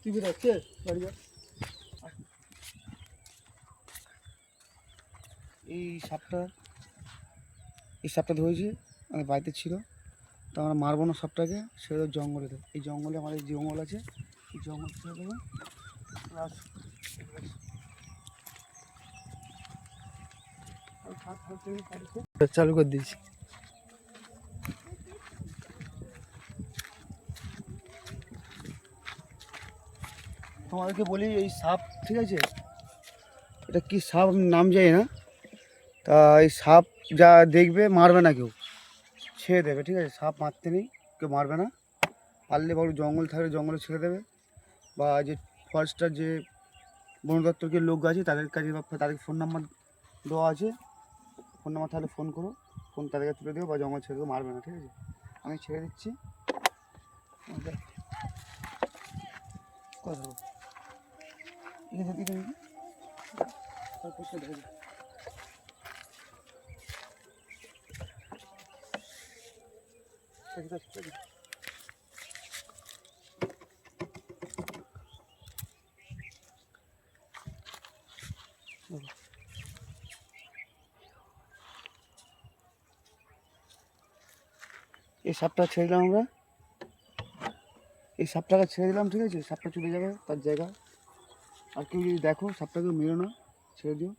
TV রাখছে বাড়ি যা। এই সাপটা ধরেছি, আমাদের বাড়িতে ছিল। তো আমরা মারবো না সাপটাকে, সেটা জঙ্গলে দেয়। এই জঙ্গলে আমাদের জঙ্গল আছে, এই জঙ্গল ছেড়ে দেবো। চালু করে দিয়েছি। তোমাদেরকে বলি, এই সাপ ঠিক আছে, এটা কি সাপ নাম যায় না। তা এই সাপ যা দেখবে মারবে না কেউ, ছেড়ে দেবে, ঠিক আছে। সাপ মারতে নেই, কেউ মারবে না। পারলে বড় জঙ্গল থাকলে জঙ্গলে ছেড়ে দেবে, বা যে ফরেস্টার যে বন দপ্তরের লোক আছে তাদের কাছে, বা তাদের ফোন নাম্বার দেওয়া আছে, ফোন নাম্বার তাহলে ফোন করো, ফোন তাদেরকে তুলে দেবো, বা জঙ্গল ছেড়ে দেবো, মারবে না, ঠিক আছে। আমি ছেড়ে দিচ্ছি। কথা বলো। এই সাপটা ছেড়ে দিলাম আমরা, এই সাপটাকে ছেড়ে দিলাম, ঠিক আছে। সাপটা চলে যাবে তার জায়গা। আর কেউ যদি দেখো সাপটাকে মেরো না, ছেড়ে দিও।